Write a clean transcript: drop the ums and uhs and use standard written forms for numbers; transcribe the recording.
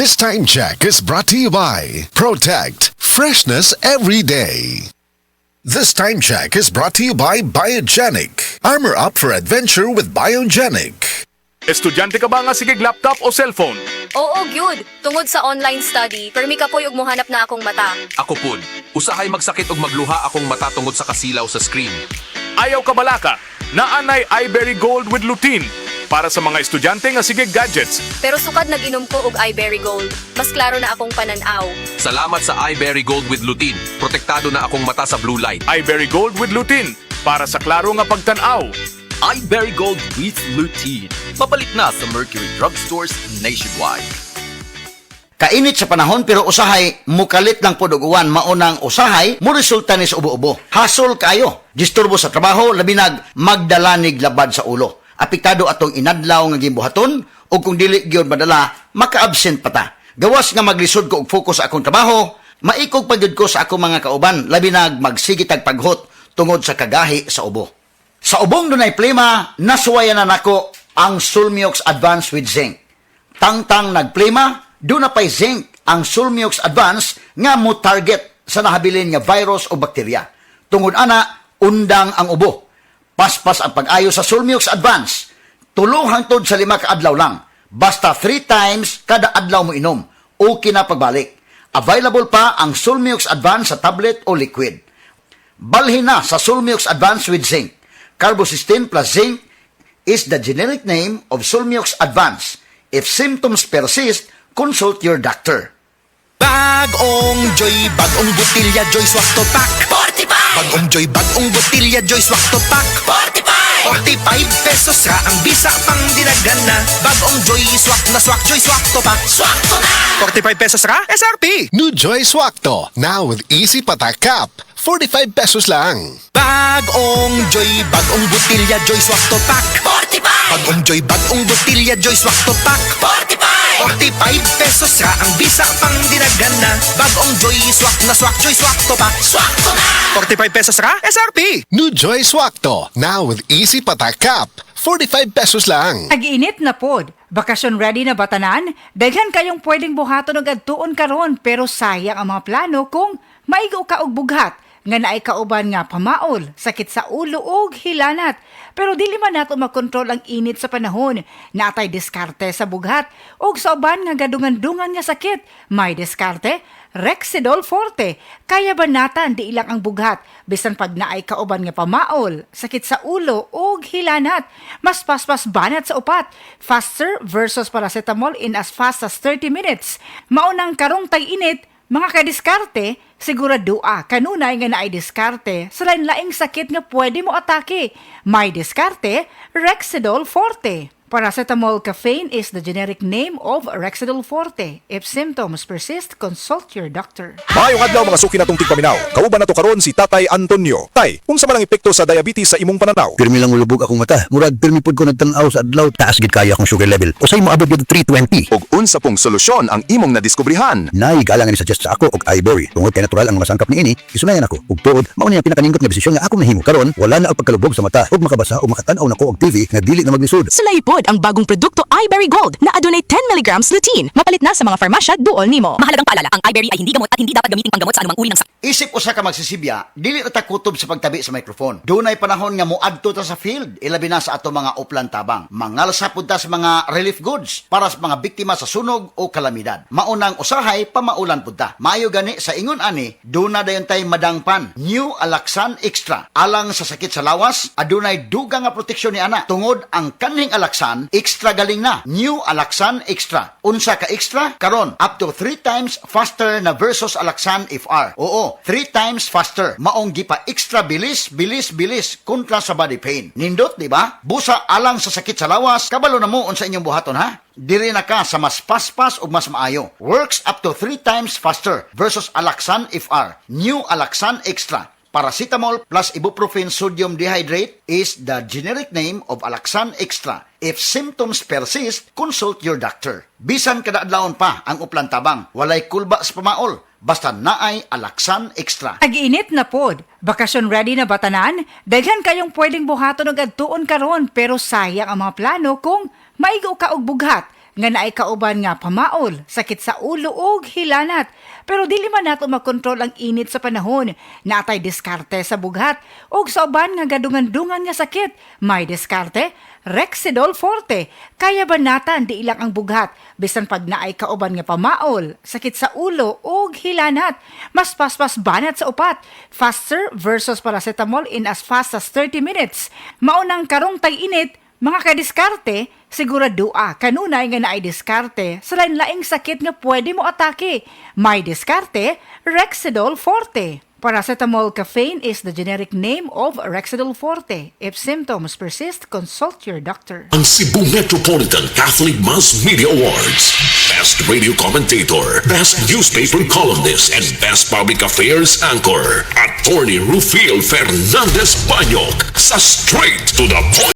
This time check is brought to you by Protect, freshness every day. This time check is brought to you by Biogenic. Armor up for adventure with Biogenic. Estudyante ka ba nga sigig laptop o cellphone? Oo, gyud. Tungod sa online study, permi ka po yung muhanap na akong mata. Ako pud, usahay magsakit og magluha akong mata tungod sa kasilaw sa screen. Ayaw ka balaka, naanay iBerry Gold with lutein para sa mga estudyante nga sigig gadgets. Pero sukad nag-inom ko og iBerry Gold. Mas klaro na akong pananaw. Salamat sa iBerry Gold with lutein. Protektado na akong mata sa blue light. iBerry Gold with lutein para sa klaro nga pagtanaw. iBerry Gold with lutein. Mapalit na sa Mercury Drugstores nationwide. Kainit sa panahon pero usahay mukalit lang pod og uwan maunang usahay mo resulta ni sa ubo-ubo. Hasol kayo. Disturbo sa trabaho labi nag magdalanig labad sa ulo. Apektado atong inadlaw nga gimbuhaton o kung dili gyud madala maka-absent pa ta. Gawas nga maglisod ko og focus sa akong trabaho, maikog pagyud ko sa akong mga kauban labi nag magsigitag paghot tungod sa kagahi sa ubo. Sa ubong dunay plema, nasuwayan na nako ang Sulmiox Advance with Zinc. Tangtang nagplema, doon na pa'y zinc ang Sulmiox Advance nga mo target sa nahabilin nga virus o bakterya. Tungod ana, undang ang ubo. Paspas ang pag-ayo sa Sulmiox Advance. Tulong hangtod sa 5 kaadlaw lang. Basta 3 times kada adlaw mo inom. Okay na pagbalik. Available pa ang Sulmiox Advance sa tablet o liquid. Balhin na sa Sulmiox Advance with Zinc. Carbocysteine plus zinc is the generic name of Sulmiox Advance. If symptoms persist, consult your doctor. Bagong Joy, bagong botilya, Joy Swak to Pack 45! Bagong Joy, bagong botilya, Joy Swak to Pack 45! 45 pesos ra ang bisa pang dinagana. Bagong Joy Swak na Swak, Joy Swak to Pack. Swak to na! 45 pesos ra, SRP! New Joy Swakto, now with easy patak cap. 45 pesos lang. Bagong Joy, bagong botilya, Joy Swak to Pack 45! Bagong Joy, bagong botilya, Joy Swak to Pack 45! 45 pesos ra ang bisa pang dinagana. Bagong Joy Swak na Swak, Joy Swak to Pack. Swak to na! 45 pesos ra, SRP! New Joy Swakto, now with easy patak cap. 45 pesos lang. Ag-init na pod. Bakasyon ready na batanan? Daghan kayong pwedeng buhaton og adtuon karon pero sayang ang mga plano kung maigo ka og bughat nga naay kauban nga pamaol, sakit sa ulo ug hilanat. Pero dili man nato makontrol ang init sa panahon. Natay diskarte sa bughat ug sa uban nga gadungan-dungan nga sakit. May diskarte, Rexidol Forte. Kaya banatan di ilang ang bughat bisan pag naay kauban nga pamaol, sakit sa ulo ug hilanat. Mas paspas banat sa upat. Faster versus paracetamol in as fast as 30 minutes. Maunang karong tay-init, mga kadiskarte, siguradua kanunay nga naay diskarte sa lain-laing sakit nga pwede mo atake. May diskarte, Rexidol Forte. Paracetamol caffeine is the generic name of Rexidol Forte. If symptoms persist, consult your doctor. Maayong adlaw mga suki natong tigpaminaw. Kauban nato karon si Tatay Antonio. Tay, unsa man ang epekto sa diabetes sa imong pananaw? Pirmi lang ulubog akong mata. Murag pirmi pud ko nagtan-aw sa adlaw, taas gid kaya akong sugar level. Usay mo abot gid 320. Ug unsa pong solusyon ang imong nadiskubrihan? Nay galang ni suggest sa ako og iBerry. Tungod kay natural ang mga sangkap niini, isunayan ako. Ug tuod, mao ni ang pinakaningot nga desisyon nga akong nahimo. Karon wala na ang pagkalubog sa mata ug makabasa ug makatan-aw nako og TV nga dili na maglisod. Sulaypod ang bagong produkto iBerry Gold na adunay 10 mg lutein. Mapalit na sa mga farmasya duol nimo. Mahalagang paalala, ang iBerry ay hindi gamot at hindi dapat gamitin panggamot sa anumang uri ng sakit. Isip usa ka magsisibya, dili ra ta kutob sa pagtabi sa microphone. Dunay panahon nga moadto ta sa field, ilabi na sa ato mga uplan tabang. Mangalsa pud ta sa mga relief goods para sa mga biktima sa sunog o kalamidad. Maunang usahay pamaulan pud ta. Maayo gani sa ingon ani, duna dayon tay madangpan. New Alaxan Extra. Alang sa sakit sa lawas, adunay dugang nga proteksyon ni ana. Tungod ang kaning Alaxan, extra galing na. New Alaxan Extra. Unsa ka extra? Karon up to 3 times faster na versus Alaxan FR. Oo, 3 times faster. Maong gipa extra bilis kontra sa body pain. Nindot, di ba? Busa alang sa sakit sa lawas, kabalo na mo unsa inyong buhaton ha? Diri na ka sa mas paspas ug mas maayo. Works up to 3 times faster versus Alaxan FR. New Alaxan Extra. Paracetamol plus ibuprofen sodium dehydrate is the generic name of Alaxan Extra. If symptoms persist, consult your doctor. Bisan kada adlawon pa ang uplan tabang, walay kulba sa pamaol, basta naay Alaxan Extra. Ag-init na pod. Bakasyon ready na batanan? Daghan kayong pwedeng buhaton og adtuon karon pero sayang ang mga plano kung maigo ka og bughat nga naay kauban nga pamaol, sakit sa ulo ug hilanat. Pero dili man nato makontrol ang init sa panahon. Natay diskarte sa bughat ug sa uban nga gadungan-dungan nga sakit. May diskarte, Rexidol Forte. Kaya banatan di ilang ang bughat bisan pag naay kauban nga pamaol, sakit sa ulo ug hilanat. Mas paspas banat sa upat. Faster versus paracetamol in as fast as 30 minutes. Maunang karong tag-init, mga kadiskarte, siguradua kanunay nga naay diskarte sa lain-laing sakit nga pwede mo atake. May diskarte, Rexidol Forte. Paracetamol caffeine is the generic name of Rexidol Forte. If symptoms persist, consult your doctor. Ang Cebu Metropolitan Catholic Mass Media Awards. Best Radio Commentator, Best Newspaper Columnist, and Best Public Affairs Anchor. Attorney Rufiel Fernandez Banyok sa Straight to the Point.